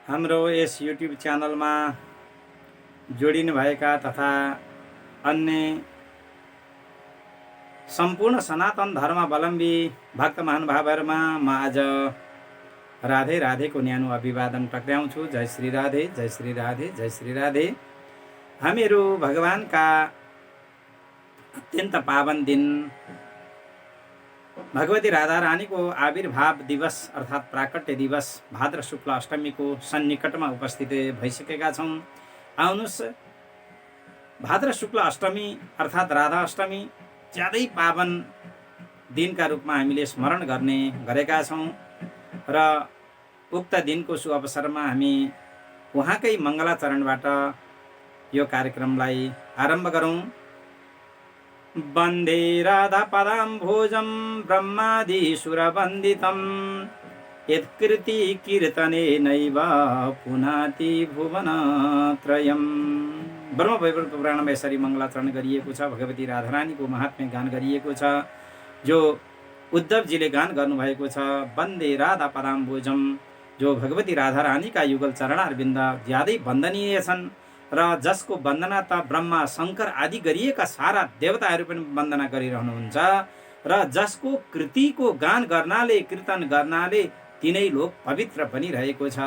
हाम्रो यस युट्युब च्यानलमा जोडिनुभएका तथा अन्य सम्पूर्ण सनातन धर्मावलम्बी भक्त महानुभावहरूमा म आज राधे राधेको न्यानो अभिवादन टक्राउँछु। जय श्री राधे, जय श्री राधे, जय श्री राधे। हामीहरू भगवानका अत्यन्त पावन दिन भगवती राधा रानीको आविर्भाव दिवस अर्थात् प्राकट्य दिवस भाद्र शुक्ल अष्टमीको सन्निकटमा उपस्थित भइसकेका छौँ। आउनुहोस्, भाद्र शुक्ल अष्टमी अर्थात् राधा अष्टमी ज्यादै पावन दिनका रूपमा हामीले स्मरण गरेका छौँ र उक्त दिनको शुभ अवसरमा हामी उहाँकै मङ्गलाचरणबाट यो कार्यक्रमलाई आरम्भ गरौँ। वन्दे राधा पदाम्भोजं ब्रह्मादिसुरवन्दितं यत्कृति कीर्तनेनैव पुनाति भुवनत्रयम्। ब्रह्मवैवर्त पुराणमा यसरी मङ्गलाचरण गरिएको छ। भगवती राधारानीको महात्म्य गान गरिएको छ, जो उद्धवजीले गान गर्नुभएको छ। वन्दे राधा पदाम्भोजम, जो भगवती राधारानीका युगल चरणारविन्द ज्यादै वन्दनीय छन् र जसको वन्दना त ब्रह्मा शङ्कर आदि गरिएका सारा देवताहरू पनि वन्दना गरिरहनुहुन्छ र जसको कृतिको गान गर्नाले कीर्तन गर्नाले तिनै लोक पवित्र पनि रहेको छ।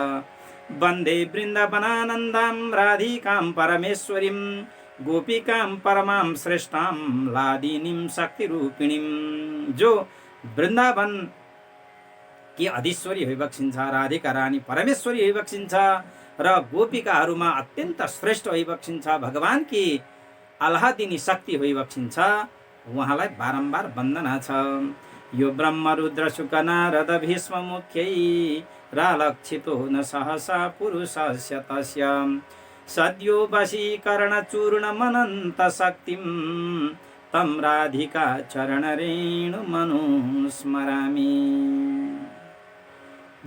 वन्दे वृन्दावनानन्दां राधिकां परमेश्वरीं गोपिकां परमां श्रेष्ठां लादिनीं शक्तिरूपिणीं, जो वृन्दावन कि अधीश्वरी होइबक्सिन्छ, राधिका रानी परमेश्वरी होइबक्सिन्छ र गोपिकाहरूमा अत्यन्त श्रेष्ठ होइबक्सिन्छ, भगवानकी आह्लादिनी शक्ति होइबक्सिन्छ। उहाँलाई बारम्बार वन्दना छ। यो ब्रह्म रुद्र शुक नारद भीष्म मुख्यै रालक्षितो न सहसा पुरुषस्य तस्य सद्यो वशीकरण चूर्ण मनन्त शक्तिं तं राधिका चरण रेणु मनुस्मरामि।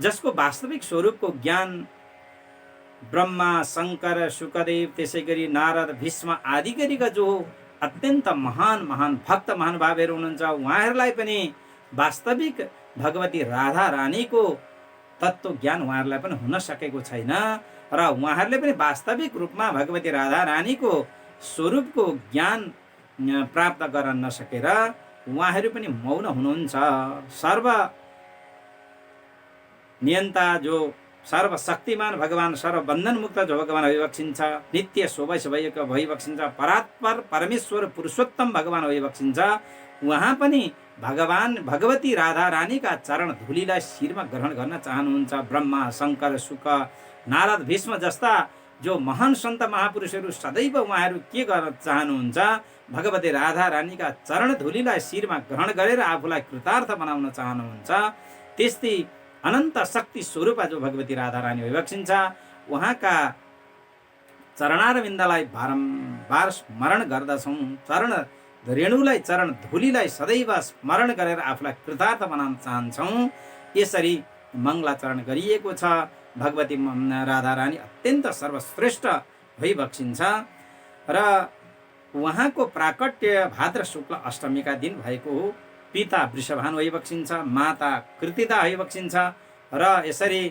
जसको वास्तविक स्वरूपको ज्ञान ब्रह्मा शङ्कर शुकदेव त्यसै गरी नारद भीष्म आदि गरिका जो अत्यन्त महान भक्त महानुभावहरू हुनुहुन्छ, उहाँहरूलाई पनि वास्तविक भगवती राधा रानीको तत्त्व ज्ञान उहाँहरूलाई पनि हुन सकेको छैन र उहाँहरूले पनि वास्तविक रूपमा भगवती राधा रानीको स्वरूपको ज्ञान प्राप्त गर्न नसकेर उहाँहरू पनि मौन हुनुहुन्छ। सर्व नियन्ता जो सर्वशक्तिमान भगवान, सर्वबन्धन मुक्त जो भगवान भइबक्सिन्छ, नित्य शोभा भइबक्सिन्छ, परात्पर परमेश्वर पुरुषोत्तम भगवान भइबक्सिन्छ, उहाँ पनि भगवान भगवती राधा रानीका चरण धुलीलाई शिरमा ग्रहण गर्न चाहनुहुन्छ। ब्रह्मा शङ्कर शुक नारद भीष्म जस्ता जो महान सन्त महापुरुषहरू सदैव उहाँहरू के गर्न चाहनुहुन्छ, भगवती राधा रानीका चरण धुलीलाई शिरमा ग्रहण गरेर आफूलाई कृतार्थ बनाउन चाहनुहुन्छ। त्यस्तै अनन्त शक्ति स्वरूप जो भगवती राधा रानी भइबक्सिन्छ, उहाँका चरणारविन्दलाई बारम्बार स्मरण गर्दछौँ। चरण रेणुलाई, चरण धुलीलाई सदैव स्मरण गरेर आफूलाई कृतार्थ बनाउन चाहन्छौँ। यसरी मङ्गलाचरण गरिएको छ। भगवती राधा रानी अत्यन्त सर्वश्रेष्ठ भइबक्सिन्छ र उहाँको प्राकट्य भाद्र शुक्ल अष्टमीका दिन भएको हो। पिता वृषभानु भइबक्सिन्छ, माता कृतिदा भइबक्सिन्छ र यसरी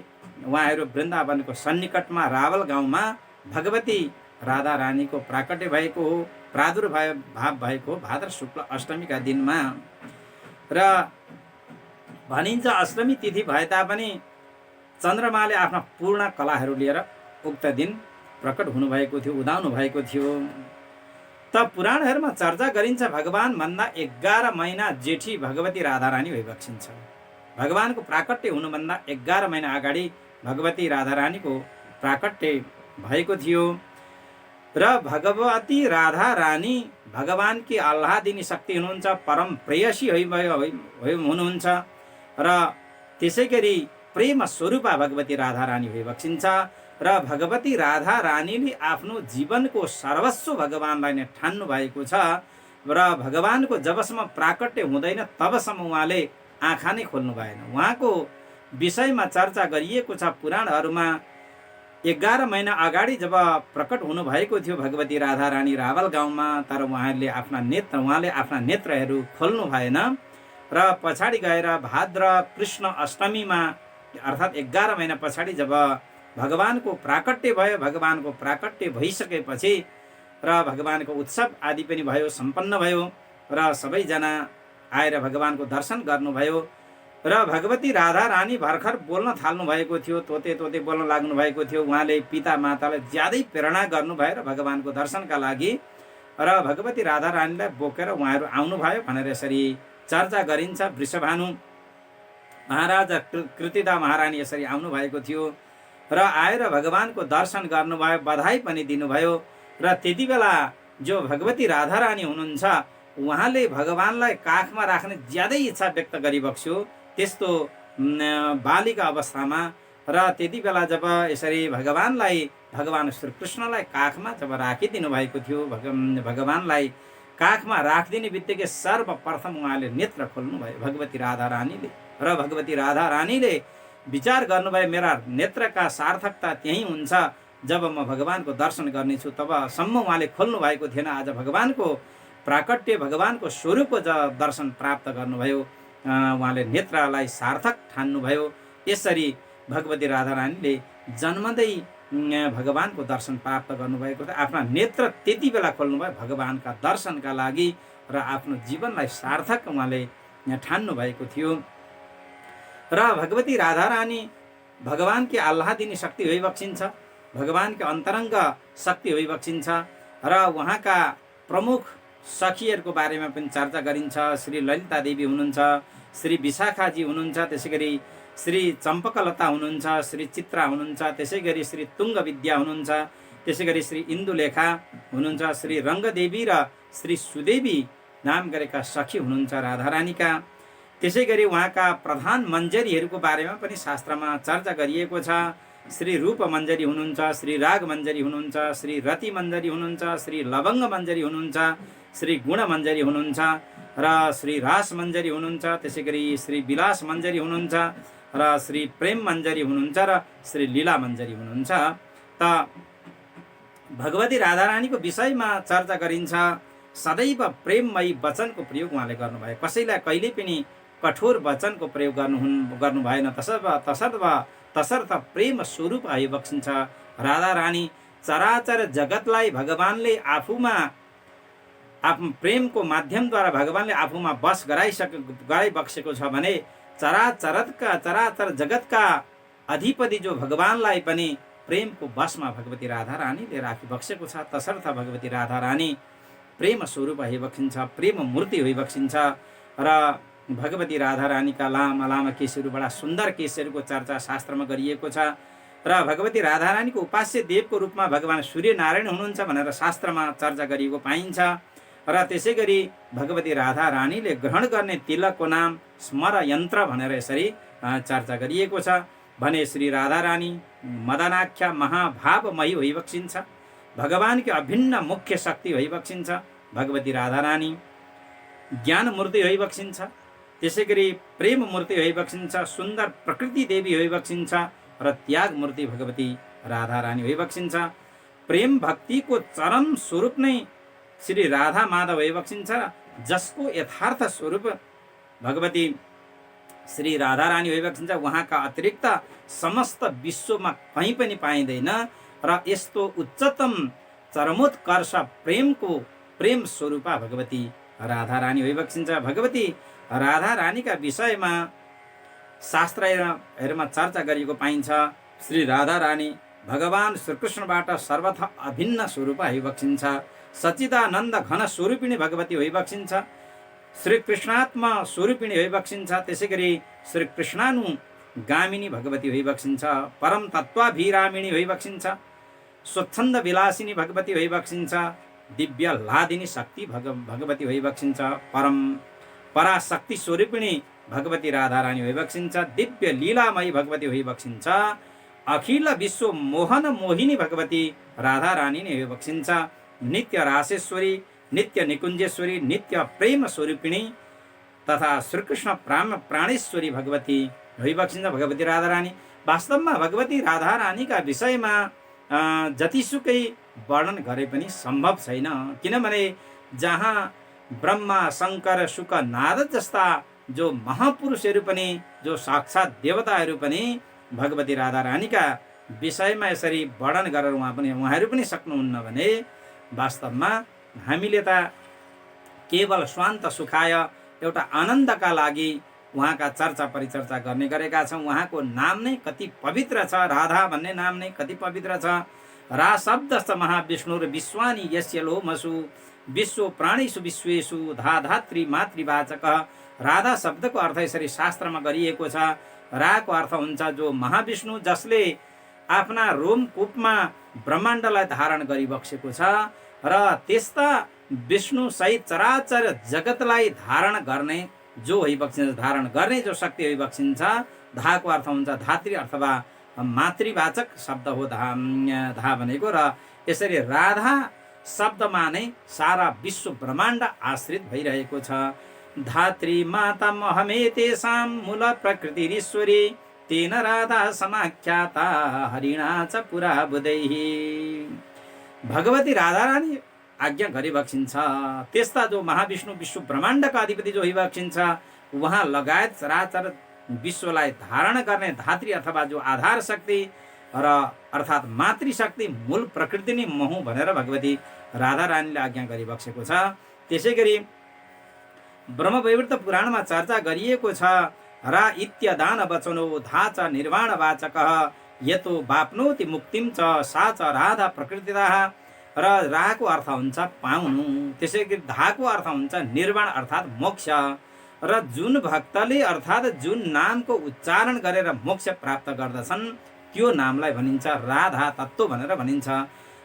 उहाँहरू वृन्दावनको सन्निकटमा रावल गाउँमा भगवती राधा रानीको प्राकट्य भएको हो, प्रादुर्भाव भएको भाद्र शुक्ल अष्टमीका दिनमा। र भनिन्छ अष्टमी तिथि भए तापनि चन्द्रमाले आफ्ना पूर्ण कलाहरू लिएर उक्त दिन प्रकट हुनुभएको थियो, उदाउनु भएको थियो। त पुराणहरूमा चर्चा गरिन्छ भगवान भन्दा 11 महिना जेठी भगवती राधा रानी भइबक्सिन्छ। भगवानको प्राकट्य हुनुभन्दा 11 महिना अगाडि भगवती राधा रानीको प्राकट्य भएको थियो र भगवती राधा रानी भगवानकी आह्लादिनी शक्ति हुनुहुन्छ, परम प्रेयसी हुनुहुन्छ र त्यसै गरी प्रेम स्वरूपा भगवती राधा रानी भइबक्सिन्छ र भगवती राधा रानीले आफ्नो जीवनको सर्वस्व भगवानलाई नै ठान्नु भएको छ र भगवानको जबसम्म प्राकट्य हुँदैन तबसम्म उहाँले आँखा नै खोल्नु भएन। उहाँको विषयमा चर्चा गरिएको छ पुराणहरूमा। 11 महिना अगाडि जब प्रकट हुनुभएको थियो भगवती राधा रानी रावल गाउँमा, तर उहाँले आफ्ना नेत्रहरू खोल्नु भएन र पछाडि गएर भाद्र कृष्ण अष्टमीमा अर्थात् 11 महिना पछाडि जब भगवानको प्राकट्य भयो। भगवानको प्राकट्य भइसकेपछि र भगवानको उत्सव आदि पनि भयो, सम्पन्न भयो र सबैजना आएर भगवानको दर्शन गर्नुभयो र भगवती राधा रानी भर्खर बोल्न थाल्नु भएको थियो, तोते तोते बोल्न लाग्नु भएको थियो। उहाँले पिता मातालाई ज्यादै प्रेरणा गर्नुभयो र भगवानको दर्शनका लागि र भगवती राधा रानीलाई बोकेर उहाँहरू आउनुभयो भनेर यसरी चर्चा गरिन्छ। वृषभानु महाराजा कृतिदा महारानी यसरी आउनुभएको थियो र आएर भगवानको दर्शन गर्नुभयो, बधाई पनि दिनुभयो। र त्यति बेला जो भगवती राधा रानी हुनुहुन्छ उहाँले भगवानलाई काखमा राख्ने ज्यादै इच्छा व्यक्त गरिबक्स्यो त्यस्तो बालिका अवस्थामा। र त्यति बेला जब यसरी भगवान श्रीकृष्णलाई काखमा जब राखिदिनु भएको थियो, भगवानलाई काखमा राखिदिने बित्तिकै सर्वप्रथम उहाँले नेत्र खोल्नुभयो भगवती राधा रानीले। र भगवती राधा रानीले विचार गर्नुभयो मेरा नेत्रका सार्थकता त्यही हुन्छ जब म भगवानको दर्शन गर्नेछु। तबसम्म उहाँले खोल्नु भएको थिएन। आज भगवानको प्राकट्य, भगवानको स्वरूपको दर्शन प्राप्त गर्नुभयो, उहाँले नेत्रलाई सार्थक ठान्नुभयो। यसरी भगवती राधा रानीले जन्मदै भगवानको दर्शन प्राप्त गर्नुभएको थियो। आफ्ना नेत्र त्यति बेला खोल्नुभयो भगवानका दर्शनका लागि र आफ्नो जीवनलाई सार्थक उहाँले ठान्नु भएको थियो। र भगवती राधा रानी भगवानकी आल्हा दिने शक्ति भइबक्सिन्छ, भगवानका अन्तरङ्ग शक्ति भइबक्सिन्छ। र उहाँका प्रमुख सखीहरूको बारेमा पनि चर्चा गरिन्छ। श्री ललिता देवी हुनुहुन्छ, श्री विशाखाजी हुनुहुन्छ, त्यसै गरी श्री चम्पकलता हुनुहुन्छ, श्री चित्रा हुनुहुन्छ, त्यसै गरी श्री तुङ्ग विद्या हुनुहुन्छ, त्यसै गरी श्री इन्दुलेखा हुनुहुन्छ, श्री रङ्गदेवी र श्री सुदेवी नाम गरेका सखी हुनुहुन्छ राधारानीका। त्यसै गरी उहाँका प्रधान मञ्जरीहरूको बारेमा पनि शास्त्रमा चर्चा गरिएको छ। श्री रूप मञ्जरी हुनुहुन्छ, श्री राग मञ्जरी हुनुहुन्छ, श्री रति मञ्जरी हुनुहुन्छ, श्री लवङ्ग मञ्जरी हुनुहुन्छ, श्री गुण मञ्जरी हुनुहुन्छ र श्री रास मञ्जरी हुनुहुन्छ, त्यसै गरी श्री विलास मञ्जरी हुनुहुन्छ र श्री प्रेम मञ्जरी हुनुहुन्छ र श्री लीला मञ्जरी हुनुहुन्छ। त भगवती राधारानीको विषयमा चर्चा गरिन्छ। सदैव प्रेममयी वचनको प्रयोग उहाँले गर्नुभयो, कसैलाई कहिले पनि कठोर वचनको प्रयोग गर्नु भएन। तसर्थ प्रेम स्वरूप आइबक्सिन्छ राधा रानी। चराचर जगतलाई भगवानले आफूमा आफ्नो प्रेमको माध्यमद्वारा भगवानले आफूमा बस गराइबक्सेको छ भने चराचर जगतका अधिपति जो भगवानलाई पनि प्रेमको बसमा भगवती राधा रानीले राखिबक्सेको छ। तसर्थ भगवती राधा रानी प्रेम स्वरूप भइबक्सिन्छ, प्रेम मूर्ति भइबक्सिन्छ। र भगवती राधा रानीका लामा लामा केसहरू, बडा सुन्दर केसहरूको चर्चा शास्त्रमा गरिएको छ। र भगवती राधा रानीको उपास्य देवको रूपमा भगवान सूर्यनारायण हुनुहुन्छ भनेर शास्त्रमा चर्चा गरिएको पाइन्छ। र त्यसै गरी भगवती राधा रानीले ग्रहण गर्ने तिलकको नाम स्मर यन्त्र भनेर यसरी चर्चा गरिएको छ भने श्री राधा रानी मदनाख्या महाभावमयी भइबक्सिन्छ, भगवानकी अभिन्न मुख्य शक्ति भइबक्सिन्छ। भगवती राधा रानी ज्ञान मूर्ति भइबक्सिन्छ, त्यसै गरी प्रेम मूर्ति भइबक्सिन्छ, सुन्दर प्रकृति देवी भइबक्सिन्छ र त्याग मूर्ति भगवती राधा रानी भइबक्सिन्छ। प्रेम भक्तिको चरम स्वरूप नै श्री राधा माधव भइबक्सिन्छ, जसको यथार्थ स्वरूप भगवती श्री राधा रानी भइबक्सिन्छ। उहाँका अतिरिक्त समस्त विश्वमा कहीँ पनि पाइँदैन र यस्तो उच्चतम चरमोत्कर्ष प्रेम स्वरूपा भगवती राधा रानी भइबक्सिन्छ। भगवती राधा रानीका विषयमा शास्त्रहरूमा चर्चा गरिएको पाइन्छ। श्री राधा रानी भगवान श्रीकृष्णबाट सर्वथा अभिन्न स्वरूप भइबक्सिन्छ, सच्चिदानन्द घन स्वरूपिणी भगवती भइबक्सिन्छ, श्रीकृष्णात्मा स्वरूपिणी भइबक्सिन्छ। त्यसै गरी श्रीकृष्णानुगामिनी भगवती भइबक्सिन्छ, परम तत्त्वाभिरामिणी भइबक्सिन्छ, स्वच्छन्द विलासिनी भगवती भइबक्सिन्छ, दिव्य लादिनी शक्ति भगवती भइबक्सिन्छ, परम पराशक्ति स्वरूपिणी भगवती राधा रानी भइबक्सिन्छ, दिव्य लीलामयी भगवती भइबक्सिन्छ, अखिल विश्व मोहन मोहिनी भगवती राधा रानी नै भइबक्सिन्छ, नित्य रासेश्वरी, नित्य निकुञ्जेश्वरी, नित्य प्रेम स्वरूपिणी तथा श्रीकृष्ण प्राणेश्वरी भगवती भइबक्सिन्छ भगवती राधा रानी। वास्तवमा भगवती राधा रानीका विषयमा जतिसुकै वर्णन गरे पनि सम्भव छैन, किनभने जहाँ ब्रह्मा शङ्कर शुक नारद जस्ता जो महापुरुषहरू पनि, जो साक्षात् देवताहरू पनि भगवती राधा रानीका विषयमा यसरी वर्णन गरेर उहाँहरू पनि सक्नुहुन्न भने वास्तवमा हामीले त केवल स्वान्त सुखाय एउटा आनन्दका लागि उहाँका चर्चा परिचर्चा गर्ने गरेका छौँ। उहाँको नाम नै कति पवित्र छ, राधा भन्ने नाम नै कति पवित्र छ। रा शब्दश्च महाविष्णुर विश्वानि यस्य लोमसु विश्व प्राणीषु विश्वेषु धाधात्री मातृवाचक। राधा शब्दको अर्थ यसरी शास्त्रमा गरिएको छ। राको अर्थ हुन्छ जो महाविष्णु, जसले आफ्ना रोमकूपमा ब्रह्माण्डलाई धारण गरिबक्सेको छ र त्यस्ता विष्णु सहित चराचर जगतलाई धारण गर्ने जो होइबक्सिन्छ, धारण गर्ने जो शक्ति होइबक्सिन्छ। धाको अर्थ हुन्छ धात्री अथवा मातृवाचक शब्द हो धा भनेको। र यसरी राधा शब्दमा नै सारा विश्व ब्रह्माण्ड आश्रित भइरहेको छ। धात्री माता महमे तेषां मूल प्रकृतिरीश्वरी तेन राधा समाख्याता हरिणा च पुरा बुधैः। भगवती राधा रानी आज्ञा गरिबक्सिन्छ त्यस्ता जो महाविष्णु विश्व ब्रह्माण्डका अधिपति जो होइबक्सिन्छ, उहाँ लगायत चराचर विश्वलाई धारण गर्ने धात्री अथवा जो आधार शक्ति र अर्थात् मातृशक्ति मूल प्रकृति नै म हुँ भनेर भगवती राधा रानीले आज्ञा गरिबक्सेको छ। त्यसै गरी ब्रह्मवैवर्त पुराणमा चर्चा गरिएको छ। रा इत्यदान वचनो धा च निर्वाण वाचक यतो वाप्नोति मुक्तिम च सा च राधा प्रकृतितः। र राको अर्थ हुन्छ पाउनु, त्यसै गरी धाको अर्थ हुन्छ निर्वाण अर्थात् मोक्ष। र जुन भक्तले अर्थात् जुन नामको उच्चारण गरेर मोक्ष प्राप्त गर्दछन् त्यो नामलाई भनिन्छ राधा तत्त्व भनेर भनिन्छ।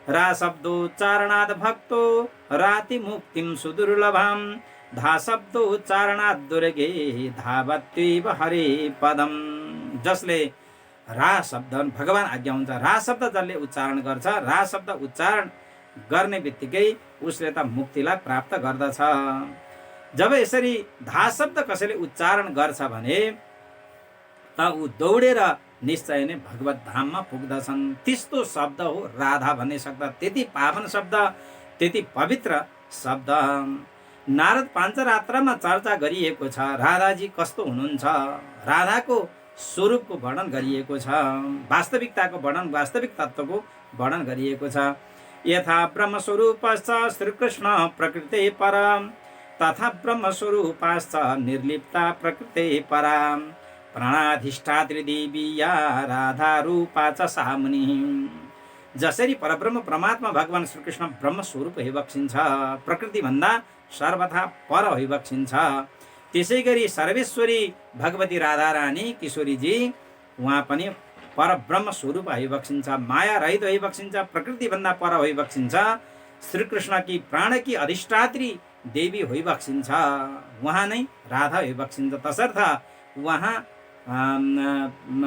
रा शब्दोच्चारणात् भक्तो राति मुक्तिम सुदुर्लभम धा शब्दोच्चारणात् दुर्गे धावत्यैव हरे पदम। जसले रा शब्द भगवान आज्ञा हुन्छ, रा शब्द जसले उच्चारण गर्छ, रा शब्द उच्चारण गर्ने बित्तिकै उसले त मुक्तिलाई प्राप्त गर्दछ। जब यसरी धा शब्द कसैले उच्चारण गर्छ भने त ऊ दौडेर निश्चय नै भगवत धाममा पुग्दछन्। त्यस्तो शब्द हो राधा भन्ने शब्द, त्यति पावन शब्द, त्यति पवित्र शब्द। नारद पाञ्चरात्रमा चर्चा गरिएको छ राधाजी कस्तो हुनुहुन्छ, राधाको स्वरूपको वर्णन गरिएको छ, वास्तविकताको वर्णन, वास्तविक तत्त्वको वर्णन गरिएको छ। यथा ब्रह्मस्वरूपश्च श्रीकृष्ण प्रकृते परम तथा ब्रह्मस्वरूपाश्च निर्लिप्ता प्रकृते पराम प्राणाधिष्ठात्री देवी या राधा रूपा च सा मुनिः। जसरी परब्रह्म परमात्मा भगवान श्रीकृष्ण ब्रह्मस्वरूप होइबक्सिन्छ, प्रकृतिभन्दा सर्वथा पर होइबक्सिन्छ, त्यसै गरी सर्वेश्वरी भगवती राधा रानी किशोरीजी उहाँ पनि परब्रह्म स्वरूप होइबक्सिन्छ, माया रहित होइबक्सिन्छ, प्रकृतिभन्दा पर होइबक्सिन्छ। श्रीकृष्णकी प्राणकी अधिष्ठात्री देवी होइबक्सिन्छ, उहाँ नै राधा होइबक्सिन्छ। तसर्थ उहाँ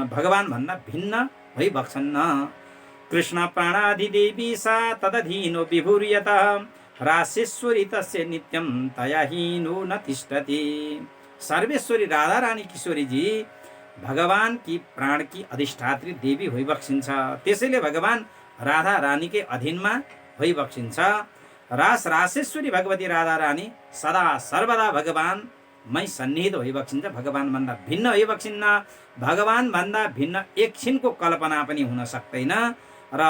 भगवान भन्दा भिन्न होइबक्छन्। कृष्ण प्राणाधिदेवी सा तदधीनो विभुर्यतः रासेश्वरी तस्य नित्यं तया हीनो न तिष्ठति। सर्वेश्वरी राधा रानी किशोरीजी भगवान की प्राण की अधिष्ठात्री देवी होइबक्सिन्छ, त्यसैले भगवान राधा रानीकै अधीनमा होइबक्सिन्छ। रासेश्वरी भगवती राधा रानी सदा सर्वदा भगवान मै सन्निहित होइबक्सिन्छ, भगवान भन्दा भिन्न होइबक्सिन्न। भगवान भन्दा भिन्न एकछिनको कल्पना पनि हुन सक्दैन र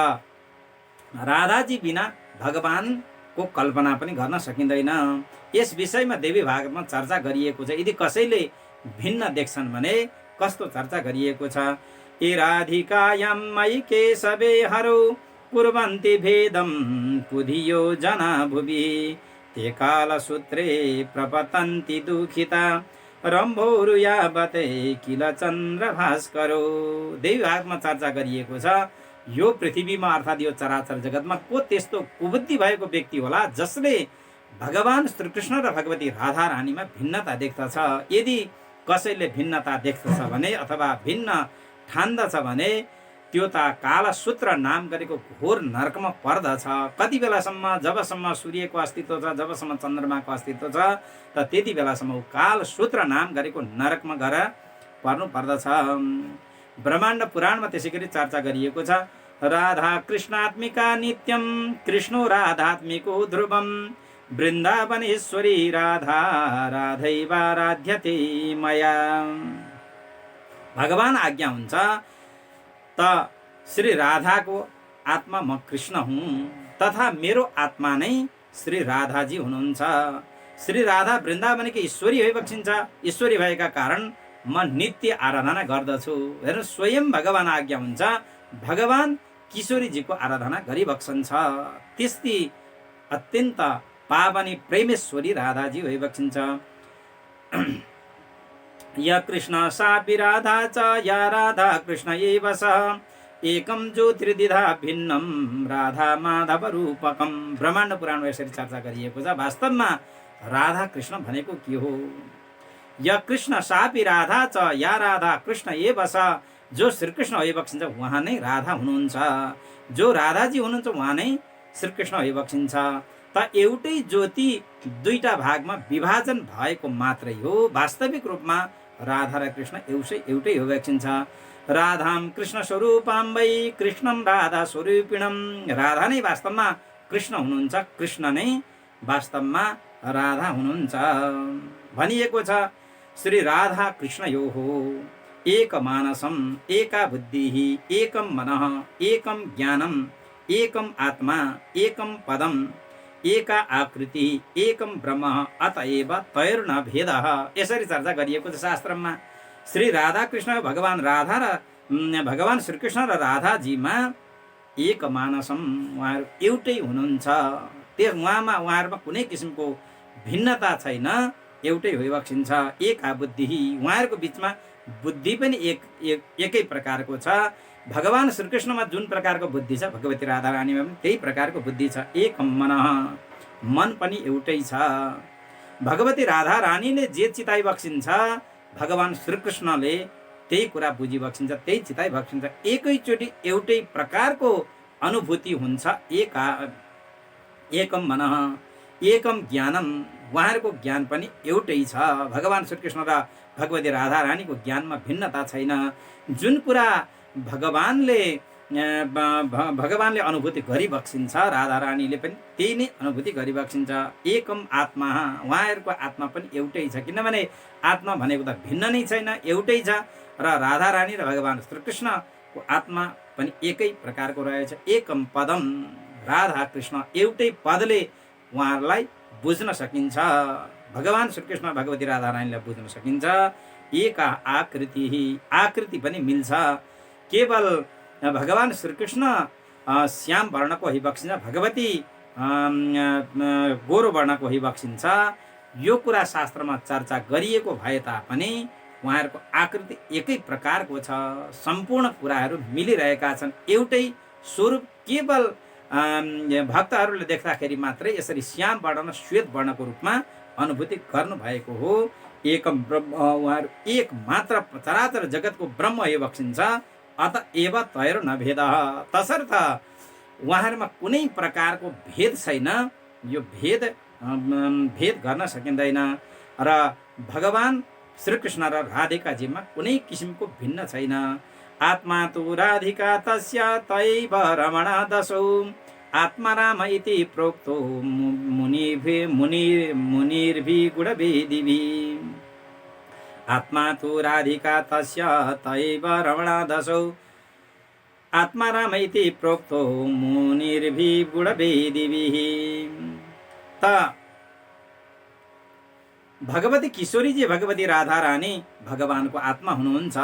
राधाजी बिना भगवानको कल्पना पनि गर्न सकिँदैन। यस विषयमा देवी भागवतमा चर्चा गरिएको छ। यदि कसैले भिन्न देख्छन् भने कस्तो चर्चा गरिएको छ। ए राधिकायां मयि केशवे हरौ कुर्वन्ति भेदं कुधियो जना भुवि ते कालसूत्रे प्रपतन्ति दुःखिता रम्भोरुयावते किल चन्द्र भास्करो। देवी भागमा चर्चा गरिएको छ यो पृथ्वीमा अर्थात् यो चराचर जगतमा को त्यस्तो कुबुद्धि भएको व्यक्ति होला जसले भगवान श्रीकृष्ण र भगवती राधा रानीमा भिन्नता देख्दछ। यदि कसैले भिन्नता देख्दछ भने अथवा भिन्न ठान्दछ भने त्यो त कालसूत्र नाम गरेको घोर नरकमा पर्दछ। कति बेलासम्म, जबसम्म सूर्यको अस्तित्व छ, जबसम्म चन्द्रमाको अस्तित्व छ, त त्यति बेलासम्म कालसूत्र नाम गरेको नरकमा गएर पर्नु पर्दछ। ब्रह्माण्ड पुराणमा त्यसै गरी चर्चा गरिएको छ। राधा कृष्णात्मिका नित्यं कृष्णो राधात्मिको ध्रुवं वृन्दावनेश्वरी राधा राधैवाराध्यते मया। भगवान आज्ञा हुन्छ त श्री राधाको आत्मा म कृष्ण हुँ तथा मेरो आत्मा नै श्री राधाजी हुनुहुन्छ। श्री राधा वृन्दावनकी ईश्वरी भइबक्सिन्छ। ईश्वरी भएका कारण म नित्य आराधना गर्दछु। हेर्नु, स्वयं भगवान आज्ञा हुन्छ, भगवान किशोरीजीको आराधना गरिबक्सन्छ। त्यस्ती अत्यन्त पावनी प्रेमेश्वरी राधाजी भइबक्सिन्छ। या कृष्ण सापि राधा च या राधा कृष्ण एव सः एकम ज्योतिर्दिधा भिन्नम राधा माधव रूपकम। ब्रह्माण्ड पुराणमा यसरी चर्चा गरिएको छ। वास्तवमा राधा कृष्ण भनेको के हो? या कृष्ण सापि राधा च या राधा कृष्ण एव सः। जो श्रीकृष्ण भइबक्सिन्छ उहाँ नै राधा हुनुहुन्छ। जो राधाजी हुनुहुन्छ उहाँ नै श्रीकृष्ण भइबक्सिन्छ। त एउटै ज्योति दुईटा भागमा विभाजन भएको मात्रै हो। वास्तविक रूपमा राधा र कृष्ण एउटै भइबक्सिन्छ। राधाम कृष्ण स्वरूपाम वै कृष्णम राधा स्वरूपिणम। राधा नै वास्तवमा कृष्ण हुनुहुन्छ, कृष्ण नै वास्तवमा राधा हुनुहुन्छ भनिएको छ। श्री राधा कृष्ण यो हो एक मानसम एका बुद्धिः एकम मनः एकम ज्ञानम एकम आत्मा एकम पदम एका आकृति एकम ब्रह्म अतएव तैर्न भेदः। यसरी चर्चा गरिएको छ शास्त्रमा। श्री राधा कृष्ण भगवान राधा र भगवान श्रीकृष्ण र राधाजीमा एक मानसम, उहाँहरू एउटै हुनुहुन्छ। उहाँहरूमा कुनै किसिमको भिन्नता छैन, एउटै भइबक्सिन्छ। एका बुद्धि, उहाँहरूको बिचमा बुद्धि पनि एकै प्रकारको छ। भगवान श्रीकृष्णमा जुन प्रकारको बुद्धि छ भगवती राधा रानीमा पनि त्यही प्रकारको बुद्धि छ। एक मनः, मन पनि एउटै छ। भगवती राधा रानीले जे चिताइबक्सिन्छ भगवान श्रीकृष्णले त्यही कुरा बुझिबक्सिन्छ, त्यही चिताइबक्सिन्छ। एकैचोटि एउटै प्रकारको अनुभूति हुन्छ। एकम मनः एकम ज्ञानम, उहाँहरूको ज्ञान पनि एउटै छ। भगवान श्रीकृष्ण र भगवती राधा रानीको ज्ञानमा भिन्नता छैन। जुन कुरा भगवानले अनुभूति गरिबक्सिन्छ राधा रानीले पनि त्यही नै अनुभूति गरिबक्सिन्छ। एकम आत्मा, उहाँहरूको आत्मा पनि एउटै छ। किनभने आत्मा भनेको त भिन्न नै छैन, एउटै छ। र राधा रानी र भगवान श्रीकृष्णको आत्मा पनि एकै प्रकारको रहेछ। एकम पदम, राधा कृष्ण एउटै पदले उहाँहरूलाई बुझ्न सकिन्छ। भगवान श्रीकृष्ण भगवती राधा रानीलाई बुझ्न सकिन्छ। एक आकृति, आकृति पनि मिल्छ। केवल भगवान श्रीकृष्ण श्याम वर्णको भइबक्सिन्छ, भगवती गोरो वर्णको भइबक्सिन्छ। यो कुरा शास्त्रमा चर्चा गरिएको भए तापनि उहाँहरूको आकृति एकै प्रकारको छ। सम्पूर्ण कुराहरू मिलिरहेका छन्, एउटै स्वरूप। केवल भक्तहरूले देख्दाखेरि मात्रै यसरी श्याम वर्ण र श्वेत वर्णको रूपमा अनुभूति गर्नुभएको हो। एकम ब्रह्म, उहाँहरू एक मात्र चराचर जगतको ब्रह्म भइबक्सिन्छ। अतएव तैर नभेदः, तसर्थ उहाँहरूमा कुनै प्रकारको भेद छैन। यो भेद गर्न सकिँदैन। र भगवान श्रीकृष्ण र राधिकाजीमा कुनै किसिमको भिन्न छैन। आत्मा तु राधिका तस्य तैव रमणा दशौ आत्मा राम इति प्रोक्तो मुनिर्भि गुणवेदिभिः। आत्मा तु राधिका तस्य तैव रमणा दशौ आत्मा राम इति प्रोक्तो मुनिर्भि गुणवेदिभिः। त भगवती किशोरीजी भगवती राधा रानी भगवानको आत्मा हुनुहुन्छ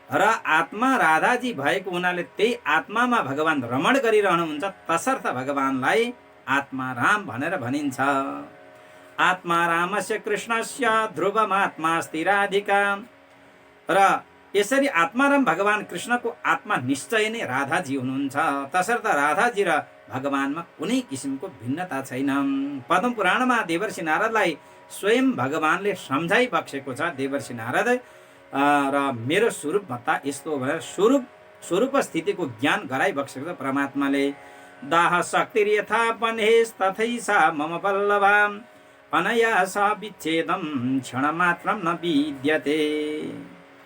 र आत्मा राधाजी भएको हुनाले त्यही आत्मामा भगवान रमण गरिरहनुहुन्छ। तसर्थ भगवानलाई आत्मा राम भनेर भनिन्छ। आत्मा रामस्य कृष्णस्य ध्रुवमात्मास्ति राधिका। र यसरी आत्माराम भगवान कृष्णको आत्मा निश्चय नै राधाजी हुनुहुन्छ। तसर्थ राधाजी र भगवानमा कुनै किसिमको भिन्नता छैन। पद्म पुराणमा देवर्षि नारदलाई स्वयं भगवानले सम्झाइ बक्सेको छ। देवर्षि नारद र मेरो स्वरूपमा त यस्तो भनेर स्वरूप स्थितिको ज्ञान गराइबक्सेको छ परमात्माले। दाह शक्तिर यथा बन्हेस तथै सा मम वल्लभा अनया सा विच्छेदम क्षण मात्रम न विद्यते।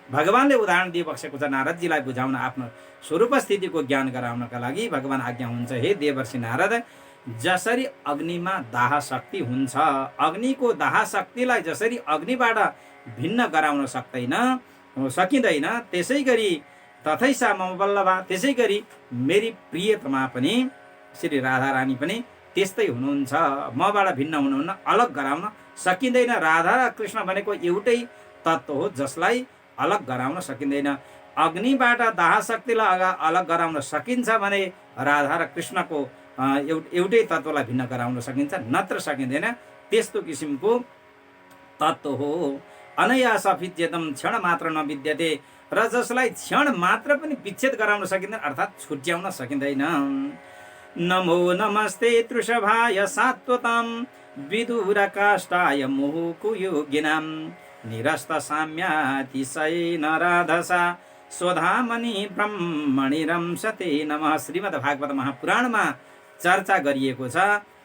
भगवानले उदाहरण दिइबक्सेको छ नारदजीलाई बुझाउन, आफ्नो स्वरूप स्थितिको ज्ञान गराउनका लागि भगवान आज्ञा हुन्छ। हे देवर्षि नारद, जसरी अग्निमा दाह शक्ति हुन्छ, अग्निको दाह शक्तिलाई जसरी अग्निबाट भिन्न गराउन सकिँदैन, त्यसै गरी तथैसा मम वल्लभा, त्यसै गरी मेरी प्रियतमा पनि श्री राधा रानी पनि त्यस्तै हुनुहुन्छ, मबाट भिन्न हुनुहुन्न, अलग गराउन सकिँदैन। राधा र कृष्ण भनेको एउटै तत्त्व हो जसलाई अलग गराउन सकिँदैन। अग्निबाट दाह शक्तिलाई अलग गराउन सकिन्छ भने राधा र कृष्णको एउटै तत्त्वलाई भिन्न गराउन सकिन्छ, नत्र सकिँदैन। त्यस्तो किसिमको तत्त्व हो। अनयास विच्छेदम क्षण मात्र नविद्यते, र जसलाई क्षण मात्र पनि विच्छेद गराउन सकिँदैन अर्थात् छुट्याउन सकिँदैन। नमो नमस्ते तृषभाय सात्वतां विदुर काष्ठाय मुहुकुयोगिनां निरस्त साम्यातिशयेन राधसा स्वधामनि ब्रह्मणि रंसते नमः। श्रीमद् भागवत महापुराणमा चर्चा गरिएको छ।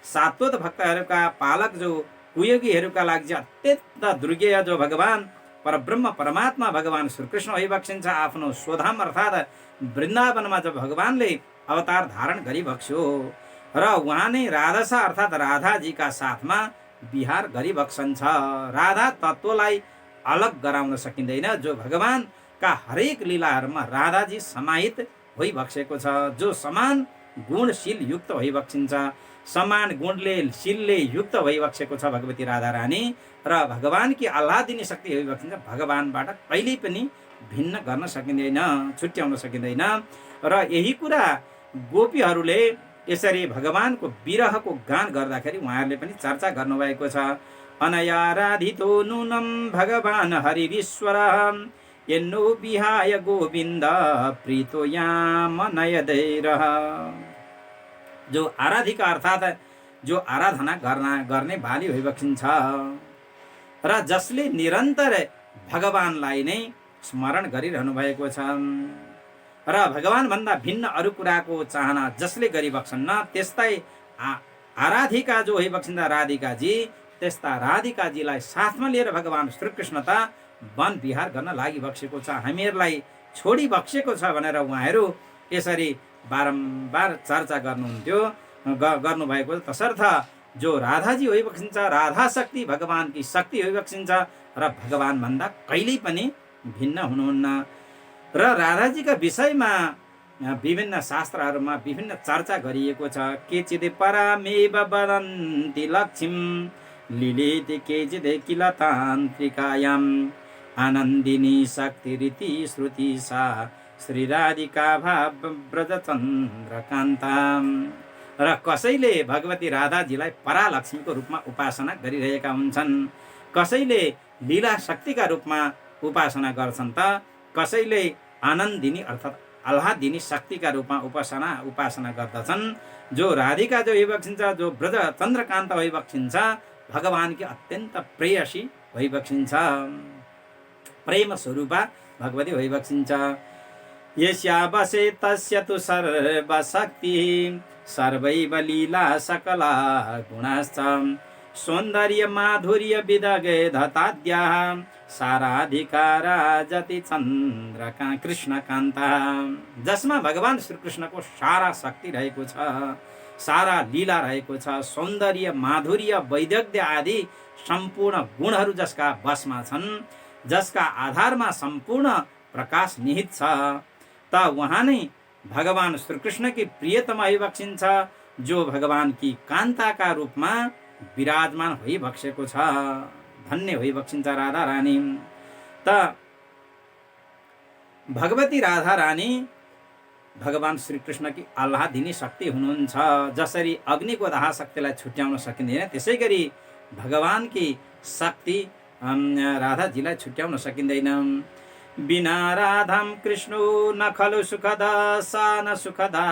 सात्वत भक्तहरूका पालक जो कुयोगीहरूका लागि चाहिँ अत्यन्त दुर्गेय जो भगवान परब्रह्म परमात्मा भगवान श्रीकृष्ण भइबक्सिन्छ। आफ्नो स्वधाम अर्थात् वृन्दावनमा जो भगवानले अवतार धारण गरिबक्स्यो र उहाँ नै राधसा अर्थात् राधाजीका साथमा विहार गरिबक्सन्छ। राधा तत्त्वलाई अलग गराउन सकिँदैन। जो भगवानका हरेक लीलाहरूमा राधाजी समाहित भइबक्सेको छ। जो समान गुणशील युक्त भइबक्सिन्छ, समान गुणले शीलले युक्त भइबक्सेको छ भगवती राधा रानी, र भगवानकी आह्लादिनी शक्ति भइबक्सिन्छ। भगवानबाट कहिल्यै पनि भिन्न गर्न सकिँदैन, छुट्याउन सकिँदैन। र यही कुरा गोपीहरूले यसरी भगवानको विरहको गान गर्दाखेरि उहाँहरूले पनि चर्चा गर्नुभएको छ। अनयाराधितो नूनं भगवान् हरिरीश्वर यन्नो विहाय गोविन्द प्रीतो याम नयदैरः। जो आराधिका अर्थात् जो आराधना गर्ने बानी भइबक्सिन्छ र जसले निरन्तर भगवानलाई नै स्मरण गरिरहनु भएको छ र भगवानभन्दा भिन्न अरू कुराको चाहना जसले गरिबक्सन्न, त्यस्तै आराधिका जो भइबक्सिन्छ राधिकाजी, त्यस्ता राधिकाजीलाई साथमा लिएर भगवान श्रीकृष्ण त वन विहार गर्न लागिबक्सेको छ, हामीहरूलाई छोडिबक्सेको छ भनेर उहाँहरू यसरी बारम्बार चर्चा गर्नुभएको छ। तसर्थ जो राधाजी भइबक्सिन्छ, राधा शक्ति भगवानकी शक्ति भइबक्सिन्छ र भगवानभन्दा कहिल्यै पनि भिन्न हुनुहुन्न। र राधाजीका विषयमा विभिन्न शास्त्रहरूमा विभिन्न चर्चा गरिएको छ। केचित् परामेव वदन्ति लक्ष्मीं लीलेति केचित् किल तान्त्रिकायाम् आनन्दिनी शक्तिरिति श्रुति सा श्रीराधिका ब्रजचन्द्रकान्ताम्। र कसैले भगवती राधाजीलाई परालक्ष्मीको रूपमा उपासना गरिरहेका हुन्छन्, कसैले लीला शक्तिका रूपमा उपासना गर्छन् त कसैले आनन्दिनी अर्थात् आह्लादिनी शक्तिका रूपमा उपासना गर्दछन्। जो राधिका जो भइबक्सिन्छ, जो ब्रज चन्द्रकान्त भइबक्सिन्छ, भगवानकी अत्यन्त प्रेयसी भइबक्सिन्छ, प्रेम स्वरूपा भगवती भइबक्सिन्छ। यस्या वशे तस्य तु सर्वशक्ति सर्वैव लीला सकला गुणाश्च सौन्दर्य माधुर्य विदगेधताद्याः साराधिकारा जति चन्द्रका कृष्णकान्ता। जसमा भगवान श्रीकृष्णको सारा शक्ति रहेको छ, सारा लीला रहेको छ, सौन्दर्य माधुर्य वैदग्ध्य आदि सम्पूर्ण गुणहरू जसका वशमा छन्, जसका आधारमा सम्पूर्ण प्रकाश निहित छ, त उहाँ नै भगवान श्रीकृष्णकी प्रियतमा भइबक्सिन्छ। जो भगवानकी कान्ताका रूपमा विराजमान भइबक्सेको छ, धन्य भइबक्सिन्छ राधा रानी। त भगवती राधा रानी भगवान श्रीकृष्णकी आह्लादिनी शक्ति हुनुहुन्छ। जसरी अग्निको दाह शक्तिलाई छुट्याउन सकिँदैन, त्यसै गरी भगवानकी शक्ति राधाजीलाई छुट्याउन सकिँदैन। बिना राधाम कृष्णो न खलु सुखदा सा न सुखदा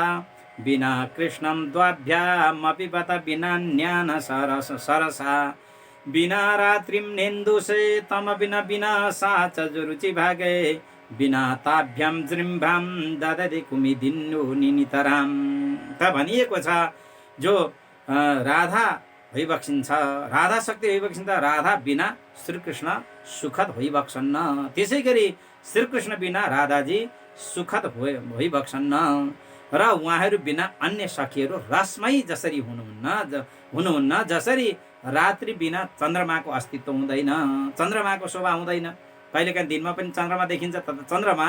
बिना कृष्णम द्वाभ्यामपि बत बिना ज्ञान सरसा बिना रात्रिम नेन्दुषे तम बिना बिना सा च रुचि भागे बिना ताभ्याम जृम्भाम ददति कुमिदिन्नु निनितराम। त भनिएको छ जो राधा भइबक्सिन्छ, राधा शक्ति भइबक्सिन्छ, राधा बिना श्रीकृष्ण सुखद भइबक्सन्न। त्यसै गरी श्रीकृष्ण बिना राधाजी सुखद भइबक्सन्न र उहाँहरू बिना अन्य सखीहरू रसमयी जसरी हुनुहुन्न, जसरी रात्रि बिना चन्द्रमाको अस्तित्व हुँदैन, चन्द्रमाको शोभा हुँदैन, कहिलेकाहीँ दिनमा पनि चन्द्रमा देखिन्छ, तर चन्द्रमा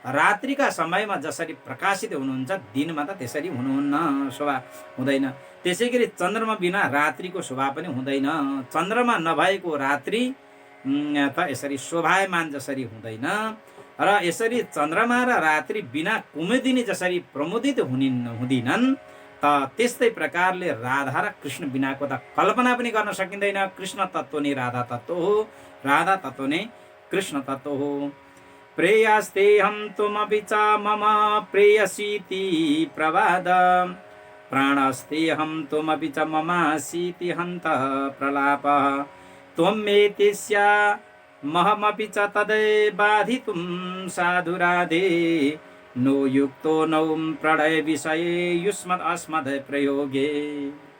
रात्रिका समयमा जसरी प्रकाशित हुनुहुन्छ दिनमा त त्यसरी हुनुहुन्न, शोभा हुँदैन। त्यसै गरी चन्द्रमा बिना रात्रिको शोभा पनि हुँदैन। चन्द्रमा नभएको रात्रि त यसरी शोभायमान जसरी हुँदैन, र यसरी चन्द्रमा र रात्रि बिना कुमुदिनी जसरी प्रमुदित हुँदिनन्, त त्यस्तै प्रकारले राधा र कृष्ण बिनाको त कल्पना पनि गर्न सकिँदैन। कृष्ण तत्त्व नै राधा तत्त्व हो, राधा तत्त्व नै कृष्ण तत्त्व हो। प्रेयस्तेऽहं त्वमपि च मम प्रेयसीति प्रवाद, प्राणस्तेऽहं त्वमपि च ममासीति हन्त प्रलाप, त्वं मेतिस्या महमपि च तदै बाधितुं साधु राधे, नो युक्तो नौ प्रणय विषये युष्मद् अस्मद् प्रयोगे।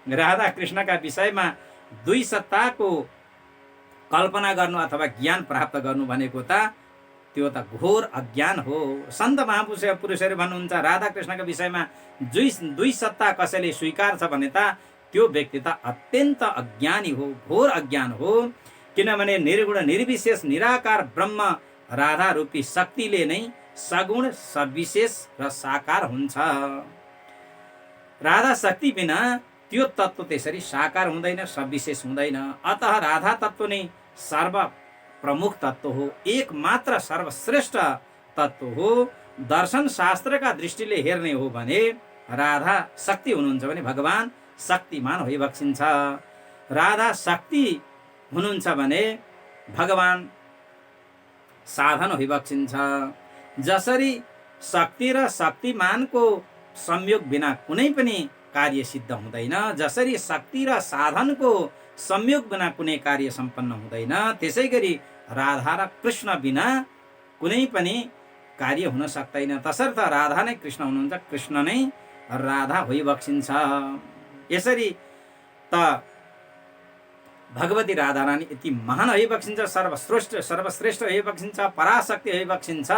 राधा कृष्णका विषयमा दुई सत्ताको कल्पना गर्नु अथवा ज्ञान प्राप्त गर्नु भनेको त त्यो त घोर अज्ञान हो। सन्त महापुरुषहरू भन्नुहुन्छ राधा कृष्णका विषयमा दुई सत्ता कसैले स्वीकार छ भने त त्यो व्यक्ति त अत्यन्त अज्ञानी हो, घोर अज्ञान हो। किनभने निर्गुण निर्विशेष निराकार ब्रह्म राधा रूपी शक्तिले नै सगुण सविशेष र साकार हुन्छ। राधा शक्ति बिना त्यो तत्त्व त्यसरी साकार हुँदैन, सविशेष हुँदैन। अतः राधा तत्त्व नै सर्व प्रमुख तत्त्व हो, एकमात्र सर्वश्रेष्ठ तत्त्व हो। दर्शन शास्त्रका दृष्टिले हेर्ने हो भने राधा शक्ति हुनुहुन्छ भने भगवान शक्तिमान होइबक्सिन्छ। राधा शक्ति हुनुहुन्छ भने भगवान साधन होइबक्सिन्छ। जसरी शक्ति र शक्तिमानको संयोग बिना कुनै पनि कार्य सिद्ध हुँदैन, जसरी शक्ति र साधनको संयोग बिना कुनै कार्य सम्पन्न हुँदैन, त्यसै गरी राधा र कृष्ण बिना कुनै पनि कार्य हुन सक्दैन। तसर्थ राधा नै कृष्ण हुनुहुन्छ, कृष्ण नै राधा होइबक्सिन्छ। यसरी त भगवती राधा रानी यति महान होइबक्सिन्छ, सर्वश्रेष्ठ होइबक्सिन्छ, पराशक्ति होइबक्सिन्छ,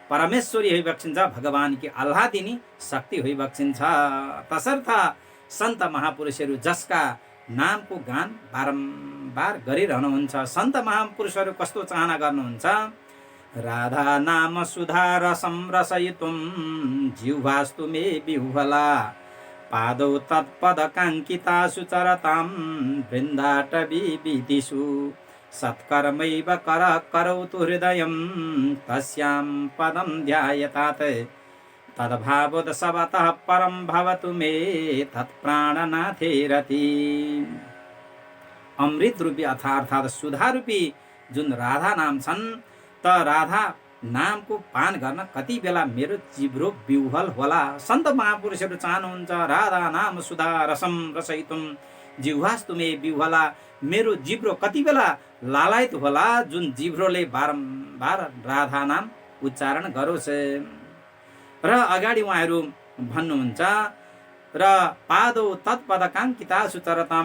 परमेश्वरी होइबक्सिन्छ, भगवान की आह्लादिनी शक्ति होइबक्सिन्छ। तसर्थ सन्त महापुरुषहरू जसका नामको गान बारम्बार गरिरहनुहुन्छ, सन्त महापुरुषहरू कस्तो चाहना गर्नुहुन्छ, राधा नाम सुधा रसं रसयितुं जिह्वास्तु मे विह्वला, पादौ तत्पदकाङ्कितासु चरतां वृन्दाटवी वीथिषु, सत्कर्मैव करौतु हृदयं तस्यां पदं ध्यायतात्, तद्भावोदसवतः परं भवतु मे तत्प्राणनाथे रति। अमृत रूपी अर्थात् सुधा रूपी जुन राधा नाम छन्, त राधा नामको पान गर्न कति बेला मेरो जिब्रो विह्वल होला। सन्त महापुरुषहरू चाहनुहुन्छ राधा नाम सुधा रसम रसयितुं जिह्वास्तु मे विह्वला, मेरो जिब्रो कति बेला लालायित होला, जुन जिब्रोले बारम्बार राधा नाम उच्चारण गरोस्। र अगाडि उहाँहरू भन्नुहुन्छ र पादौ तत्पदकाङ्कितासु चरतां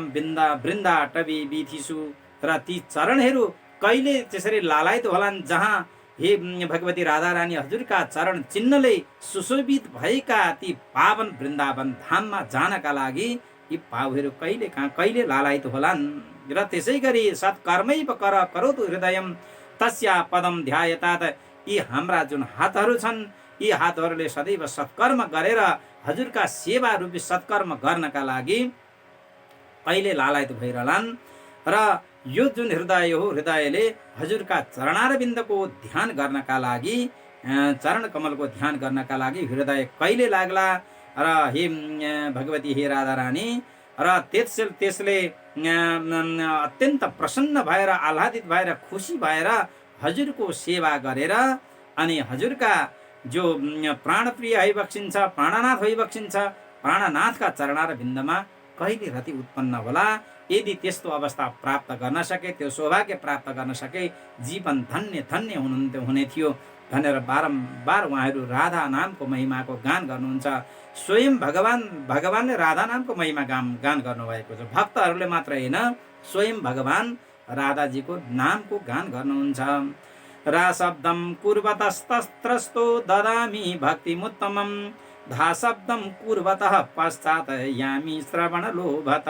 वृन्दाटवी वीथिषु, र ती चरणहरू कहिले त्यसरी लालायित होलान् जहाँ हे भगवती राधा रानी हजुरका चरण चिन्हले सुशोभित भएका ती पावन वृन्दावन धाममा जानका लागि यी पाउहरू कहिले लालायित होलान्। र त्यसै गरी सत्कर्मैव करोतु हृदयं तस्या पदम ध्यायतात्, यी हाम्रा जुन हातहरू छन्, यी हातहरूले सदैव सत्कर्म गरेर हजुरका सेवा रूपी सत्कर्म गर्नका लागि कहिले लालायित भइरहलान्। र यो जुन हृदय हो, हृदयले हजुरका चरणारविन्दको ध्यान गर्नका लागि, चरण कमलको ध्यान गर्नका लागि हृदय कहिले लाग्ला। र हे भगवती हे राधा रानी, र त्यसले अत्यन्त प्रसन्न भएर आह्लादित भएर खुसी भएर हजुरको सेवा गरेर अनि हजुरका जो प्राणप्रिय होइबक्सिन्छ, प्राणनाथ होइबक्सिन्छ, प्राणनाथका चरणारविन्दमा कहिले रति उत्पन्न होला। यदि त्यस्तो अवस्था प्राप्त गर्न सके, त्यो सौभाग्य प्राप्त गर्न सके, जीवन धन्य धन्य हुने थियो भनेर बारम्बार उहाँहरू राधा नामको महिमाको गान गर्नुहुन्छ। स्वयं भगवानले राधा नामको महिमा गान गर्नुभएको छ। भक्तहरूले मात्र होइन, स्वयं भगवान राधाजीको नामको गान गर्नुहुन्छ। रा शब्दम कुर्वतस्तस्त्रस्तो ददामि भक्तिमुत्तमं, धा शब्दम कुर्वतः पश्चात् यामि श्रवण लोभत।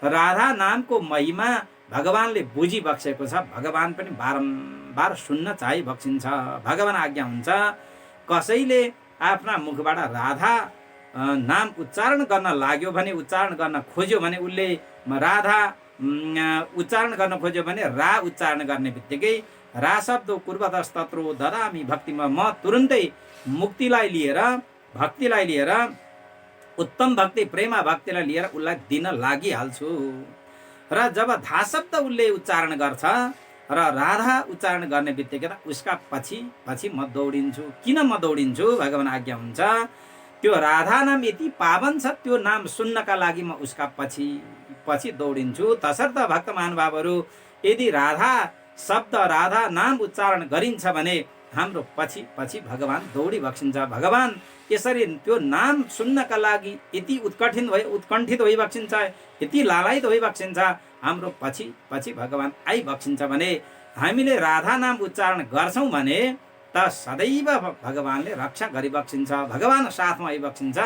राधा नामको महिमा भगवानले बुझिबक्सेको छ। भगवान पनि बारम्बार सुन्न चाहिँ बक्सिन्छ। भगवान आज्ञा हुन्छ, कसैले आफ्ना मुखबाट राधा नाम उच्चारण गर्न लाग्यो भने, उच्चारण गर्न खोज्यो भने, उसले राधा उच्चारण गर्न खोज्यो भने रा उच्चारण गर्ने बित्तिकै रा शब्द पूर्वतस्तत्रो ददामि भक्तिमा, म तुरुन्तै मुक्तिलाई लिएर, भक्तिलाई लिएर, उत्तम भक्ति प्रेमा भक्तिलाई लिएर उसलाई दिन लागिहाल्छु। र जब धा शब्द उसले उच्चारण गर्छ र राधा उच्चारण गर्ने बित्तिकै त उसका पछि पछि म दौडिन्छु। किन म दौडिन्छु? भगवान आज्ञा हुन्छ, त्यो राधा नाम यति पावन छ, त्यो नाम सुन्नका लागि म उसका पछि पछि दौडिन्छु। तसर्थ भक्त महानुभावहरू, यदि राधा शब्द, राधा नाम उच्चारण गरिन्छ भने हाम्रो पछि पछि भगवान दौडी बक्सिन्छ। भगवान यसरी त्यो नाम सुन्नका लागि यति उत्कण्ठित भइबक्सिन्छ, यति लालायित भइबक्सिन्छ, हाम्रो पछि पछि भगवान आइबक्सिन्छ भने हामीले राधा नाम उच्चारण गर्छौँ भने त सदैव भगवानले रक्षा गरिबक्सिन्छ। भगवान साथमा आइबक्सिन्छ,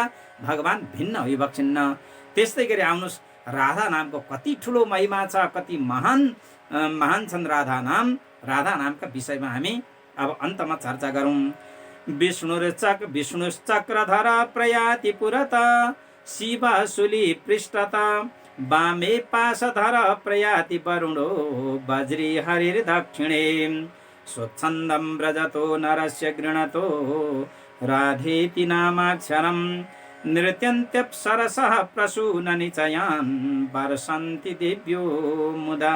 भगवान भिन्न होइबक्सिन्न। त्यस्तै गरी आउनुहोस्, राधा नामको कति ठुलो महिमा छ, कति महान छन् राधा नाम। राधा नामका विषयमा हामी अब अन्तमा चर्चा गरौँ। विष्णुश्चक्रधर प्रयाति पुरत, शिवशूली पृष्ठत, वामे पाशधर प्रयाति वरुणो, वज्री हरिर्दक्षिणे, स्वच्छन्दं व्रजतो नरस्य गृणतो, राधेति नामाक्षरं, नृत्यन्त्यप्सरसः प्रसूननिचयान्, वर्षन्ति दिव्यो मुदा।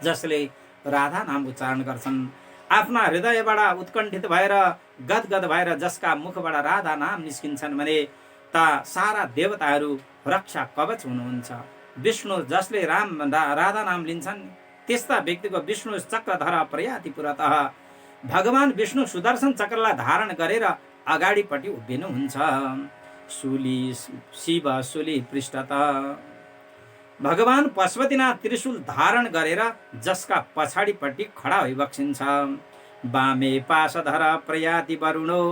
जसले राधा नाम उच्चारण गर्छन्, आफ्ना हृदयबाट उत्कण्ठित भएर, गदगद भएर जसका मुखबाट राधा नाम निस्किन्छन् भने त सारा देवताहरू रक्षा कवच हुनुहुन्छ। विष्णु जसले राधा नाम लिन्छन् त्यस्ता व्यक्तिको विष्णु चक्रधर प्रयाति पुरतः, भगवान विष्णु सुदर्शन चक्रलाई धारण गरेर अगाडिपट्टि उभिनुहुन्छ। शिव शूली पृष्ठत, भगवान पशुपतिनाथ त्रिशूल धारण गरेर जसका पछाडिपट्टि खडा भइबक्सिन्छ। वामे पाशधर प्रयाति वरुणो,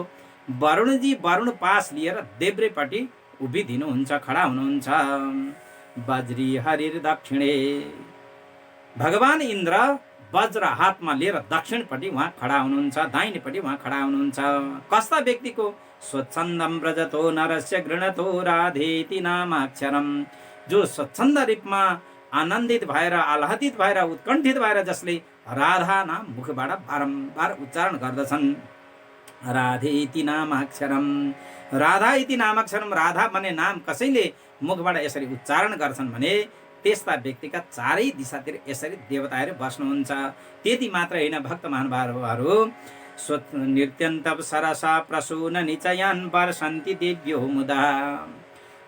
वरुणजी वरुण पास लिएर देब्रेपट्टि उभिदिनुहुन्छ, खडा हुनुहुन्छ। वज्री हरिर दक्षिणे, भगवान इन्द्र वज्र हातमा लिएर दक्षिणपट्टि उहाँ खडा हुनुहुन्छ, दाहिनेपट्टि उहाँ खडा हुनुहुन्छ। कस्ता व्यक्तिको? स्वच्छन्दं व्रजतो नरस्य गृणतो, राधेति नामाक्षरम, जो स्वच्छन्द रूपमा आनन्दित भएर, आह्लादित भएर, उत्कण्ठित भएर जसले राधा नाम मुखबाट बारम्बार उच्चारण गर्दछन्। राधे इति नामाक्षरम, राधा इति नामाक्षरम, राधा भन्ने नाम कसैले मुखबाट यसरी उच्चारण गर्छन् भने त्यस्ता व्यक्तिका चारै दिशातिर यसरी देवताहरू बस्नुहुन्छ। त्यति मात्र होइन भक्त महानुभावहरू, नृत्यन्त सरसा प्रसून निचयान्, वर्षन्ति दिव्यो मुदा।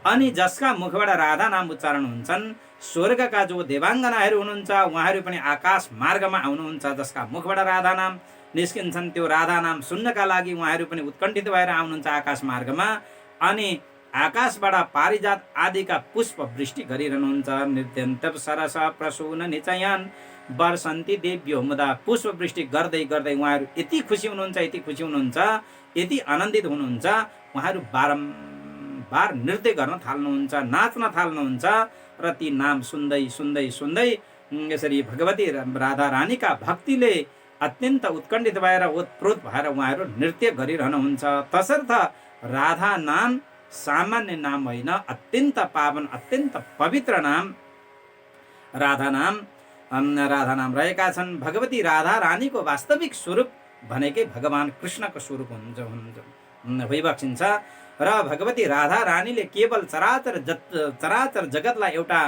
अनि जसका मुखबाट राधा नाम उच्चारण हुन्छन्, स्वर्गका जो देवाङ्गनाहरू हुनुहुन्छ उहाँहरू पनि आकाश मार्गमा आउनुहुन्छ। जसका मुखबाट राधा नाम निस्किन्छन् त्यो राधा नाम सुन्नका लागि उहाँहरू पनि उत्कण्ठित भएर आउनुहुन्छ आकाश मार्गमा। अनि आकाशबाट पारिजात आदिका पुष्प वृष्टि गरिरहनुहुन्छ। नृत्यन्त सरस प्रसून निचयान्, वर्षन्ति देव्यो मुदा। पुष्प वृष्टि गर्दै गर्दै उहाँहरू यति खुसी हुनुहुन्छ, यति खुसी हुनुहुन्छ, यति आनन्दित हुनुहुन्छ, उहाँहरू बारम्बार नृत्य गर्न थाल्नुहुन्छ, नाच्न थाल्नुहुन्छ। र ती नाम सुन्दै सुन्दै सुन्दै यसरी भगवती राधा रानीका भक्तिले अत्यन्त उत्कण्ठित भएर, ओतप्रोत भएर उहाँहरू नृत्य गरिरहनुहुन्छ। तसर्थ राधा नाम सामान्य नाम होइन, अत्यन्त पावन, अत्यन्त पवित्र नाम राधा नाम रहेका छन्। भगवती राधा रानीको वास्तविक स्वरूप भनेकै भगवान कृष्णको स्वरूप भइबक्सिन्छ। र भगवती राधा रानीले केवल चराचर जगतलाई एउटा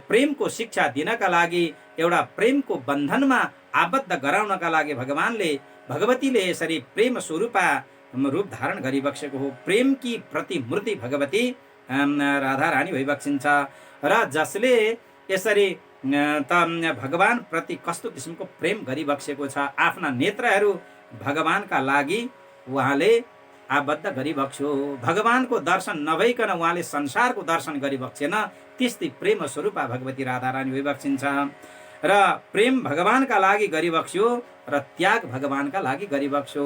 प्रेमको शिक्षा दिनका लागि, एउटा प्रेमको बन्धनमा आबद्ध गराउनका लागि भगवतीले यसरी प्रेम स्वरूपा रूप धारण गरिबक्सेको हो। प्रेम की प्रतिमूर्ति भगवती राधा रानी भइबक्सिन्छ। र जसले यसरी भगवान प्रति कस्तो किसिमको प्रेम गरिबक्सेको छ, आफ्ना नेत्रहरू भगवानका लागि उहाँले आबद्ध गरिबक्स्यो। भगवानको दर्शन नभइकन उहाँले संसारको दर्शन गरिबक्सेन। त्यस्तै प्रेम स्वरूपा भगवती राधा रानी भइबक्सिन्छ। र प्रेम भगवानका लागि गरिबक्स्यो र त्याग भगवानका लागि गरिबक्स्यो।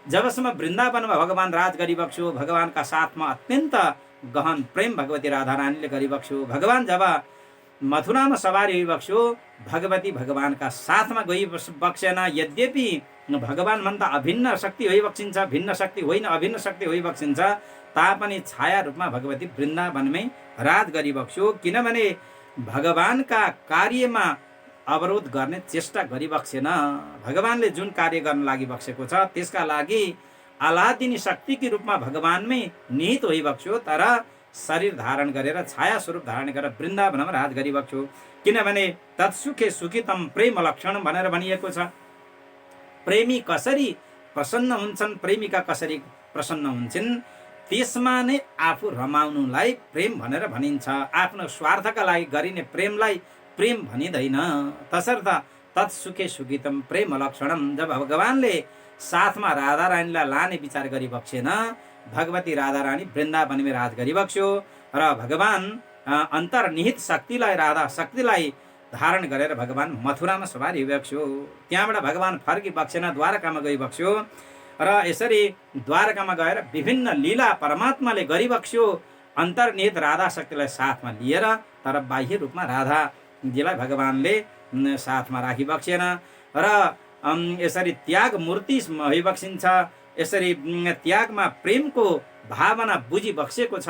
जबसम्म वृन्दावनमा भगवान राज गरिबक्स्यो, भगवानका साथमा अत्यन्त गहन प्रेम भगवती राधा रानीले गरिबक्स्यो। भगवान जब मथुरामा सवारी होइबक्स्यो भगवती भगवानका साथमा गइबक्सेन। यद्यपि भगवान भन्दा अभिन्न शक्ति होइबक्सिन्छ, भिन्न शक्ति होइन, अभिन्न शक्ति होइबक्सिन्छ, तापनि छाया रूपमा भगवती वृन्दावनमै राज गरिबक्स्यो। किनभने भगवानका कार्यमा अवरोध गर्ने चेष्टा गरिबक्सेन। भगवानले जुन कार्य गर्न लागि बक्सेको छ त्यसका लागि आह्लादिनी शक्तिकी रूपमा भगवानमै निहित होइबक्स्यो, तर शरीर धारण गरेर छाया स्वरूप धारण गरेर वृन्दावनमा राज गरिबक्स्यो। किनभने तत्सुखे सुखितम प्रेम लक्षण भनेर भनिएको छ। प्रेमी कसरी प्रसन्न हुन्छन्, प्रेमिका कसरी प्रसन्न हुन्छन्, त्यसमा नै आफू रमाउनुलाई प्रेम भनेर भनिन्छ। आफ्नो स्वार्थका लागि गरिने प्रेमलाई प्रेम भनिँदैन। तसर्थ तत्सुखे सुखितम प्रेम लक्षणम। जब भगवानले साथमा राधा रानीलाई लाने विचार गरिबक्सेन, भगवती राधा रानी वृन्दावनमै राज गरिबक्स्यो र भगवान अन्तर्निहित शक्तिलाई, राधा शक्तिलाई धारण गरेर भगवान मथुरामा सवारी होइबक्स्यो। त्यहाँबाट भगवान फर्किबक्सेन, द्वारकामा गइबक्स्यो र यसरी द्वारकामा गएर विभिन्न लीला परमात्माले गरिबक्स्यो अन्तर्निहित राधा शक्तिलाई साथमा लिएर। तर बाह्य रूपमा राधाजीलाई भगवानले साथमा राखिबक्सेन र यसरी त्याग मूर्ति होइबक्सिन्छ। यसरी त्यागमा प्रेमको भावना बुझिबक्सेको छ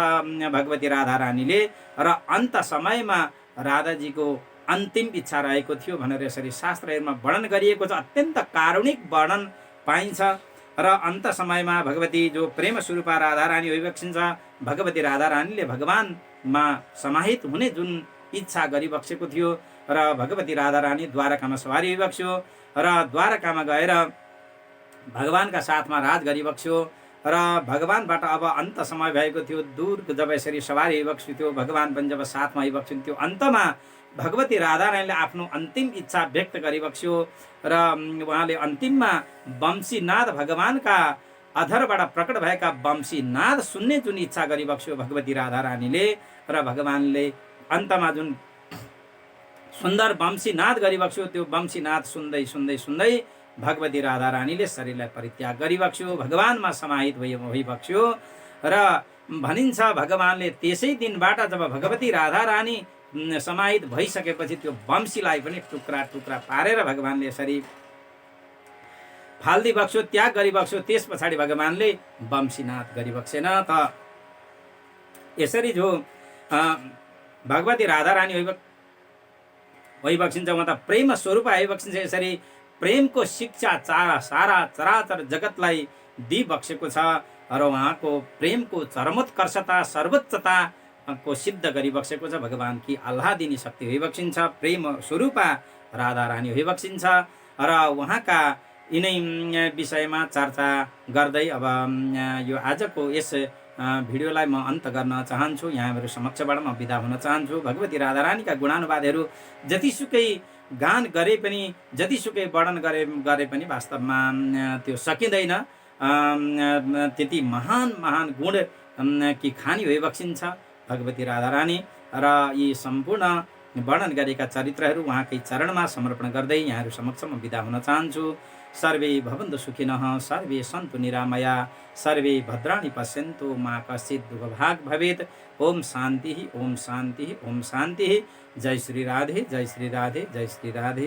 भगवती राधा रानीले। र अन्त समयमा राधाजीको अन्तिम इच्छा रहेको थियो भनेर यसरी शास्त्रहरूमा वर्णन गरिएको छ। अत्यन्त कारुणिक वर्णन पाइन्छ। र अन्त समयमा भगवती जो प्रेम स्वरूपा राधा रानी होइबक्सिन्छ, भगवती राधा रानीले भगवानमा समाहित हुने जुन इच्छा गरिबक्सेको थियो र भगवती राधा रानी द्वारकामा सवारी होइबक्स्यो र द्वारकामा गएर भगवानका साथमा राज गरिबक्स्यो र भगवानबाट अब अन्त समय भएको थियो। दूर जब यसरी सवारी होइबक्स्यो थियो, भगवान पनि जब साथमा आइबक्सिन्थ्यो, अन्तमा भगवती राधा रानीले आफ्नो अन्तिम इच्छा व्यक्त गरिबक्स्यो र उहाँले अन्तिममा वंशीनाद, भगवानका अधरबाट प्रकट भएका वंशीनाद सुन्ने जुन इच्छा गरिबक्स्यो भगवती राधा रानीले। र भगवानले अन्तमा जुन सुन्दर वंशीनाद गरिबक्स्यो, त्यो वंशीनाद सुन्दै सुन्दै सुन्दै भगवती राधा रानीले शरीरलाई परित्याग गरिबक्स्यो, भगवानमा समाहित होइबक्स्यो। र भनिन्छ भगवानले त्यसै दिनबाट जब भगवती राधा रानी समाहित भइसकेपछि त्यो वंशीलाई पनि टुक्रा टुक्रा पारेर भगवानले यसरी फालिदिबक्स्यो, त्याग गरिबक्स्यो। त्यस पछाडि भगवानले वंशीनाद गरिबक्सेन। त यसरी जो भगवती राधा रानी होइबक्सिन्छ, उहाँ त प्रेम स्वरूप आइबक्सिन्छ। यसरी प्रेमको शिक्षा सारा चराचर जगतलाई दिइबक्सेको छ र उहाँको प्रेमको चरमोत्कर्षता, सर्वोच्चता को सिद्ध गरिबक्सेको छ। भगवान की आह्लादिनी शक्ति होइबक्सिन्छ, प्रेम स्वरूपा राधा रानी होइबक्सिन्छ। र उहाँका यिनै विषयमा चर्चा गर्दै अब यो आजको यस भिडियोलाई म अन्त गर्न चाहन्छु। यहाँहरू समक्षबाट म बिदा हुन चाहन्छु। भगवती राधा रानीका गुणानुवादहरू जतिसुकै गान गरे पनि, जतिसुकै वर्णन गरे पनि वास्तवमा त्यो सकिँदैन। त्यति महान महान गुण कि खानी होइबक्सिन्छ भगवती राधा रानी। र यी सम्पूर्ण वर्णन गरेका चरित्रहरू उहाँकै चरणमा समर्पण गर्दै यहाँहरू समक्ष म बिदा हुन चाहन्छु। सर्वे भवन्तु सुखिनः, सर्वे सन्तु निरामया, सर्वे भद्राणि पश्यन्तु, मा कश्चित् दुःखभाग् भवेत्। ओम शान्ति, ओम शान्ति, ओम शान्ति। जय श्री राधे, जय श्री राधे, जय श्री राधे।